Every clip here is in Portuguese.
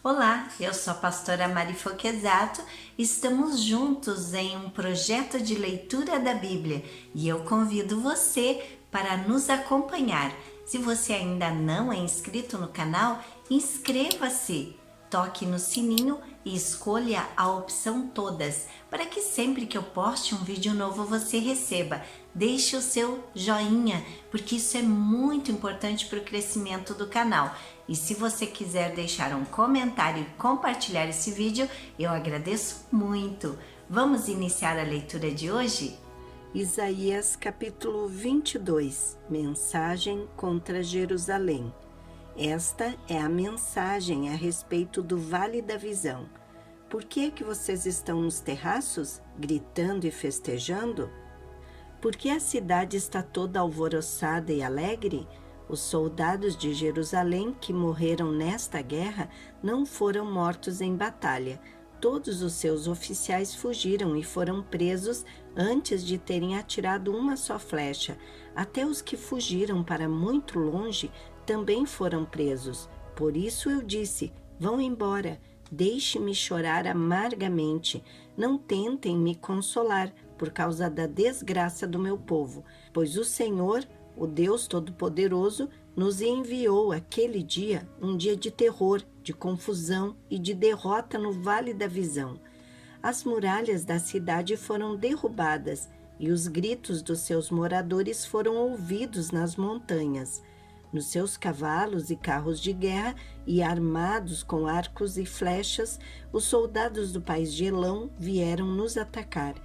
Olá, eu sou a pastora Mari Foquezato. Estamos juntos em um projeto de leitura da Bíblia e eu convido você para nos acompanhar. Se você ainda não é inscrito no canal, inscreva-se, toque no sininho e escolha a opção todas, para que sempre que eu poste um vídeo novo você receba. Deixe o seu joinha, porque isso é muito importante para o crescimento do canal. E se você quiser deixar um comentário e compartilhar esse vídeo, eu agradeço muito. Vamos iniciar a leitura de hoje? Isaías capítulo 22, Mensagem contra Jerusalém. Esta é a mensagem a respeito do Vale da Visão. Por que é que vocês estão nos terraços, gritando e festejando? Porque a cidade está toda alvoroçada e alegre? Os soldados de Jerusalém que morreram nesta guerra não foram mortos em batalha. Todos os seus oficiais fugiram e foram presos antes de terem atirado uma só flecha. Até os que fugiram para muito longe também foram presos. Por isso eu disse: vão embora, deixe-me chorar amargamente. Não tentem me consolar por causa da desgraça do meu povo, pois o Senhor, o Deus Todo-Poderoso, nos enviou aquele dia, um dia de terror, de confusão e de derrota no Vale da Visão. As muralhas da cidade foram derrubadas e os gritos dos seus moradores foram ouvidos nas montanhas. Nos seus cavalos e carros de guerra e armados com arcos e flechas, os soldados do país de Elão vieram nos atacar.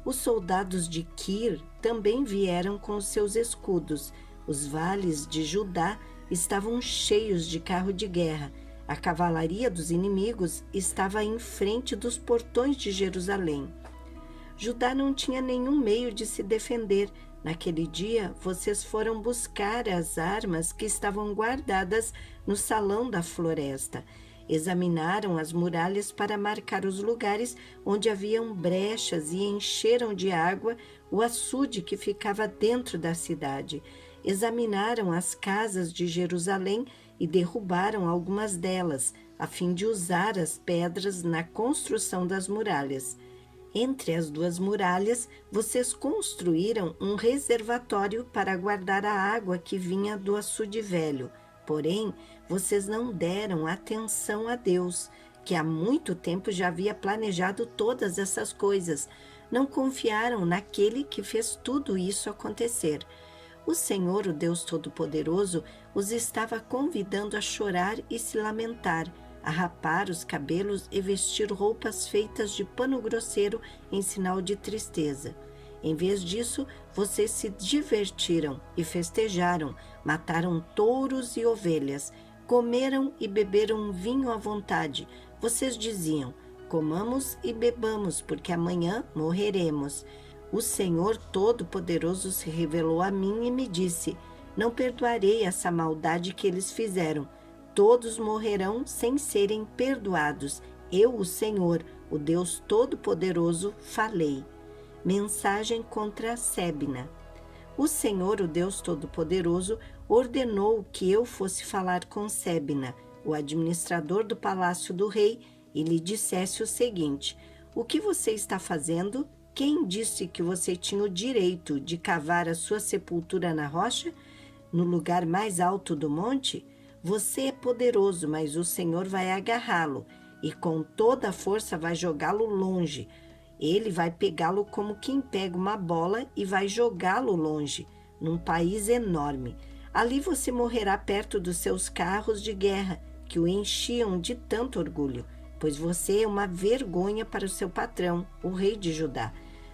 Os soldados de Quir também vieram com os seus escudos. Os vales de Judá estavam cheios de carro de guerra. A cavalaria dos inimigos estava em frente dos portões de Jerusalém. Judá não tinha nenhum meio de se defender. Naquele dia, vocês foram buscar as armas que estavam guardadas no salão da floresta. Examinaram as muralhas para marcar os lugares onde haviam brechas e encheram de água o açude que ficava dentro da cidade. Examinaram as casas de Jerusalém e derrubaram algumas delas, a fim de usar as pedras na construção das muralhas. Entre as duas muralhas, vocês construíram um reservatório para guardar a água que vinha do açude velho. Porém, vocês não deram atenção a Deus, que há muito tempo já havia planejado todas essas coisas. Não confiaram naquele que fez tudo isso acontecer. O Senhor, o Deus Todo-Poderoso, os estava convidando a chorar e se lamentar, a rapar os cabelos e vestir roupas feitas de pano grosseiro em sinal de tristeza. Em vez disso, vocês se divertiram e festejaram, mataram touros e ovelhas, comeram e beberam vinho à vontade. Vocês diziam: comamos e bebamos, porque amanhã morreremos. O Senhor Todo-Poderoso se revelou a mim e me disse: não perdoarei essa maldade que eles fizeram. Todos morrerão sem serem perdoados. Eu, o Senhor, o Deus Todo-Poderoso, falei. Mensagem contra Sébina. O Senhor, o Deus Todo-Poderoso, ordenou que eu fosse falar com Sébina, o administrador do palácio do rei, e lhe dissesse o seguinte: o que você está fazendo? Quem disse que você tinha o direito de cavar a sua sepultura na rocha, no lugar mais alto do monte? Você é poderoso, mas o Senhor vai agarrá-lo e com toda a força vai jogá-lo longe. Ele vai pegá-lo como quem pega uma bola e vai jogá-lo longe, num país enorme. Ali você morrerá perto dos seus carros de guerra, que o enchiam de tanto orgulho, pois você é uma vergonha para o seu patrão, o rei de Judá.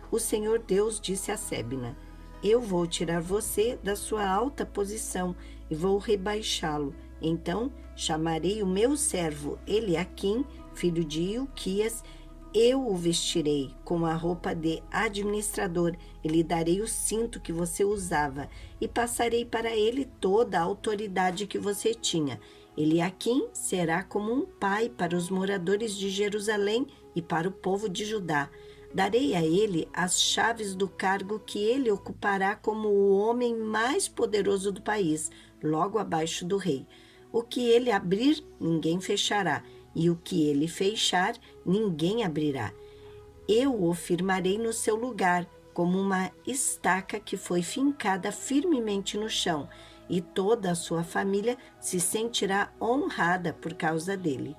O Senhor Deus disse a Sébina: eu vou tirar você da sua alta posição e vou rebaixá-lo. Então chamarei o meu servo Eliaquim, filho de Ilquias. Eu o vestirei com a roupa de administrador e lhe darei o cinto que você usava e passarei para ele toda a autoridade que você tinha. Eliaquim será como um pai para os moradores de Jerusalém e para o povo de Judá. Darei a ele as chaves do cargo que ele ocupará como o homem mais poderoso do país, logo abaixo do rei. O que ele abrir, ninguém fechará, e o que ele fechar, ninguém abrirá. Eu o firmarei no seu lugar, como uma estaca que foi fincada firmemente no chão, e toda a sua família se sentirá honrada por causa dele.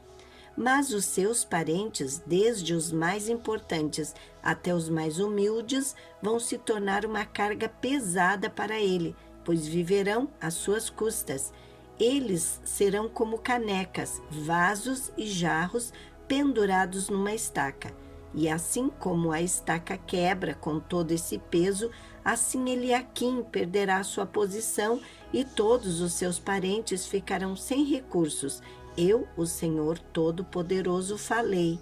Mas os seus parentes, desde os mais importantes até os mais humildes, vão se tornar uma carga pesada para ele, pois viverão às suas custas. Eles serão como canecas, vasos e jarros pendurados numa estaca. E assim como a estaca quebra com todo esse peso, assim Eliaquim perderá sua posição e todos os seus parentes ficarão sem recursos. Eu, o Senhor Todo-Poderoso, falei.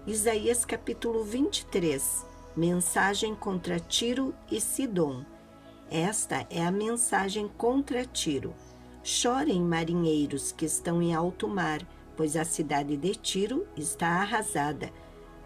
Isaías capítulo 23. Mensagem contra Tiro e Sidom. Esta é a mensagem contra Tiro. Chorem, marinheiros que estão em alto mar, pois a cidade de Tiro está arrasada.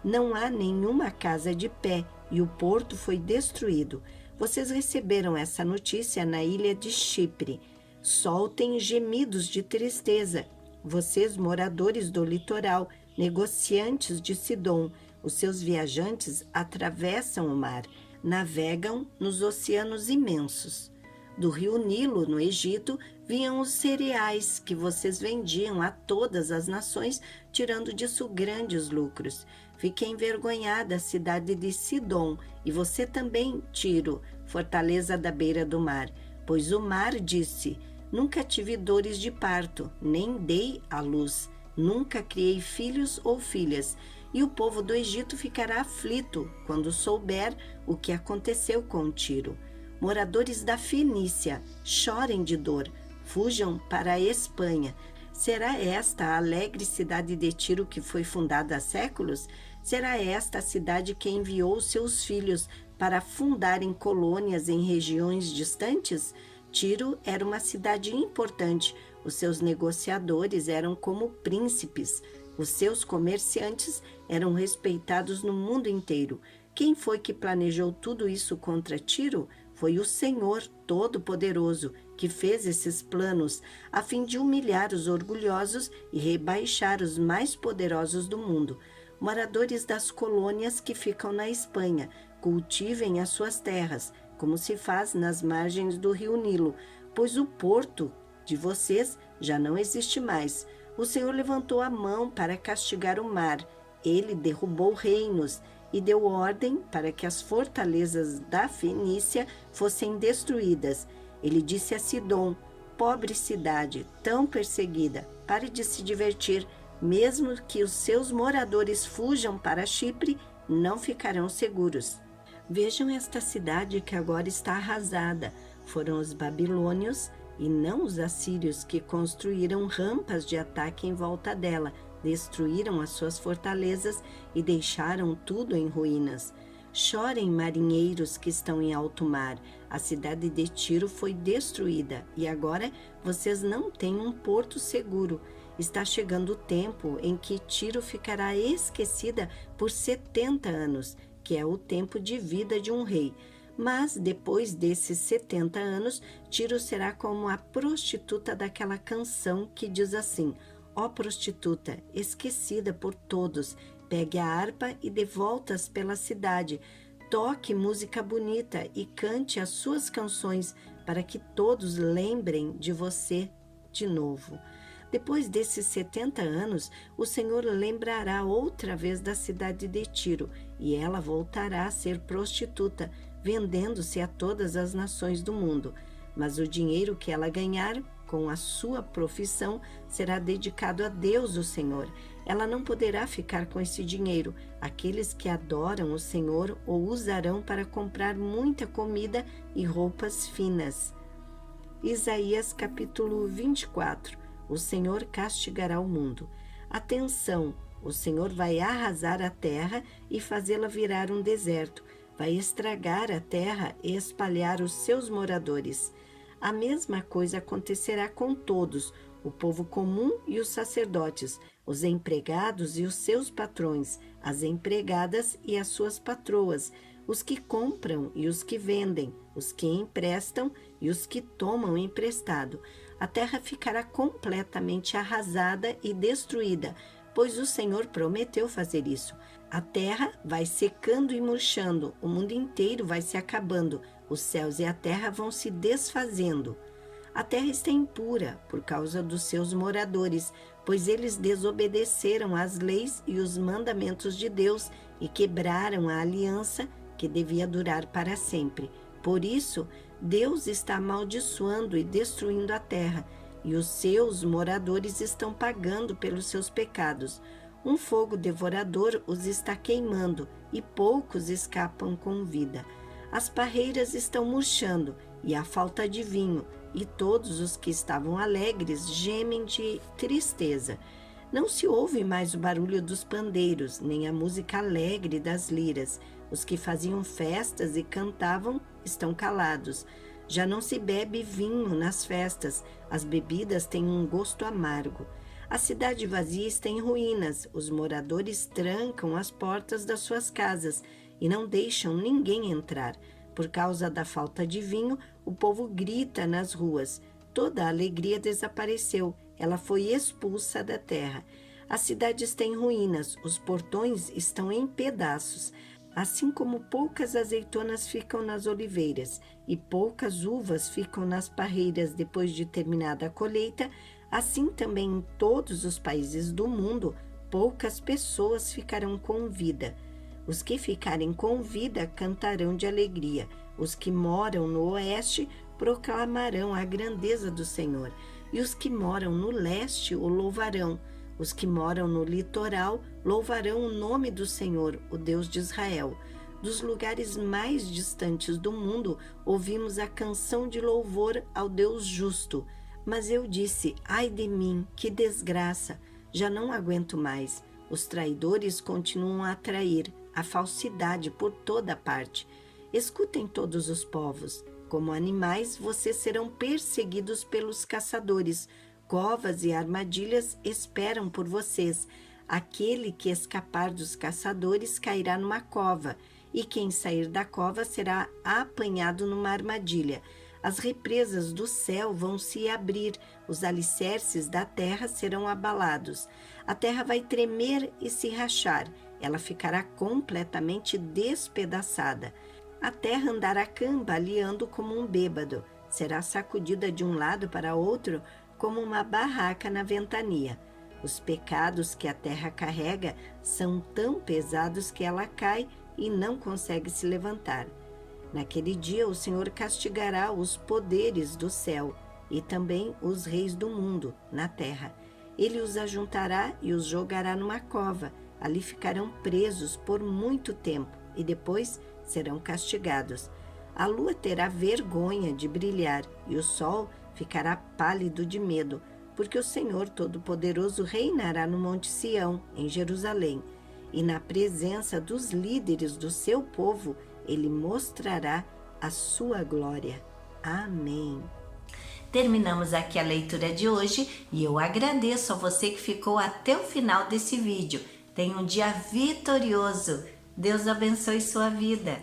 Não há nenhuma casa de pé e o porto foi destruído. Vocês receberam essa notícia na ilha de Chipre. Soltem gemidos de tristeza. Vocês, moradores do litoral, negociantes de Sidom, os seus viajantes atravessam o mar, navegam nos oceanos imensos. Do rio Nilo, no Egito, vinham os cereais que vocês vendiam a todas as nações, tirando disso grandes lucros. Fique envergonhada a cidade de Sidom, e você também, Tiro, fortaleza da beira do mar. Pois o mar disse: nunca tive dores de parto, nem dei à luz, nunca criei filhos ou filhas. E o povo do Egito ficará aflito quando souber o que aconteceu com Tiro. Moradores da Fenícia, chorem de dor, fujam para a Espanha. Será esta a alegre cidade de Tiro que foi fundada há séculos? Será esta a cidade que enviou seus filhos para fundarem colônias em regiões distantes? Tiro era uma cidade importante, os seus negociadores eram como príncipes, os seus comerciantes eram respeitados no mundo inteiro. Quem foi que planejou tudo isso contra Tiro? Foi o Senhor Todo-Poderoso que fez esses planos a fim de humilhar os orgulhosos e rebaixar os mais poderosos do mundo. Moradores das colônias que ficam na Espanha, cultivem as suas terras, como se faz nas margens do rio Nilo, pois o porto de vocês já não existe mais. O Senhor levantou a mão para castigar o mar. Ele derrubou reinos e deu ordem para que as fortalezas da Fenícia fossem destruídas. Ele disse a Sidom: pobre cidade, tão perseguida, pare de se divertir. Mesmo que os seus moradores fujam para Chipre, não ficarão seguros. Vejam esta cidade que agora está arrasada. Foram os babilônios e não os assírios que construíram rampas de ataque em volta dela, destruíram as suas fortalezas e deixaram tudo em ruínas. Chorem, marinheiros que estão em alto mar. A cidade de Tiro foi destruída e agora vocês não têm um porto seguro. Está chegando o tempo em que Tiro ficará esquecida por 70 anos, que é o tempo de vida de um rei. Mas depois desses 70 anos, Tiro será como a prostituta daquela canção que diz assim: ó prostituta, esquecida por todos, pegue a harpa e dê voltas pela cidade, toque música bonita e cante as suas canções para que todos lembrem de você de novo. Depois desses 70 anos, o Senhor lembrará outra vez da cidade de Tiro, e ela voltará a ser prostituta, vendendo-se a todas as nações do mundo. Mas o dinheiro que ela ganhar com a sua profissão será dedicado a Deus, o Senhor. Ela não poderá ficar com esse dinheiro. Aqueles que adoram o Senhor o usarão para comprar muita comida e roupas finas. Isaías capítulo 24. O Senhor castigará o mundo. Atenção! O Senhor vai arrasar a terra e fazê-la virar um deserto. Vai estragar a terra e espalhar os seus moradores. A mesma coisa acontecerá com todos, o povo comum e os sacerdotes, os empregados e os seus patrões, as empregadas e as suas patroas, os que compram e os que vendem, os que emprestam e os que tomam emprestado. a terra ficará completamente arrasada e destruída, pois o Senhor prometeu fazer isso. A terra vai secando e murchando, o mundo inteiro vai se acabando, os céus e a terra vão se desfazendo. A terra está impura por causa dos seus moradores, pois eles desobedeceram às leis e os mandamentos de Deus e quebraram a aliança que devia durar para sempre. Por isso, Deus está amaldiçoando e destruindo a terra, e os seus moradores estão pagando pelos seus pecados. Um fogo devorador os está queimando, e poucos escapam com vida. As parreiras estão murchando, e há falta de vinho, e todos os que estavam alegres gemem de tristeza. Não se ouve mais o barulho dos pandeiros, nem a música alegre das liras. Os que faziam festas e cantavam estão calados. Já não se bebe vinho nas festas, as bebidas têm um gosto amargo. A cidade vazia está em ruínas, os moradores trancam as portas das suas casas e não deixam ninguém entrar. Por causa da falta de vinho, o povo grita nas ruas. Toda a alegria desapareceu, ela foi expulsa da terra. A cidade está em ruínas, os portões estão em pedaços. Assim como poucas azeitonas ficam nas oliveiras e poucas uvas ficam nas parreiras depois de terminada a colheita, assim também em todos os países do mundo, poucas pessoas ficarão com vida. Os que ficarem com vida cantarão de alegria. Os que moram no oeste proclamarão a grandeza do Senhor. E os que moram no leste o louvarão. Os que moram no litoral louvarão o nome do Senhor, o Deus de Israel. Dos lugares mais distantes do mundo, ouvimos a canção de louvor ao Deus justo. Mas eu disse, ai de mim, que desgraça, já não aguento mais. Os traidores continuam a trair, a falsidade por toda parte. Escutem todos os povos. Como animais, vocês serão perseguidos pelos caçadores. Covas e armadilhas esperam por vocês. Aquele que escapar dos caçadores cairá numa cova, e quem sair da cova será apanhado numa armadilha. As represas do céu vão se abrir, os alicerces da terra serão abalados. A terra vai tremer e se rachar, ela ficará completamente despedaçada. A terra andará cambaleando como um bêbado, será sacudida de um lado para outro como uma barraca na ventania. Os pecados que a terra carrega são tão pesados que ela cai e não consegue se levantar. Naquele dia o Senhor castigará os poderes do céu e também os reis do mundo na terra. Ele os ajuntará e os jogará numa cova. Ali ficarão presos por muito tempo e depois serão castigados. A lua terá vergonha de brilhar e o sol ficará pálido de medo, porque o Senhor Todo-Poderoso reinará no Monte Sião, em Jerusalém, e na presença dos líderes do seu povo, ele mostrará a sua glória. Amém. Terminamos aqui a leitura de hoje e eu agradeço a você que ficou até o final desse vídeo. Tenha um dia vitorioso. Deus abençoe sua vida.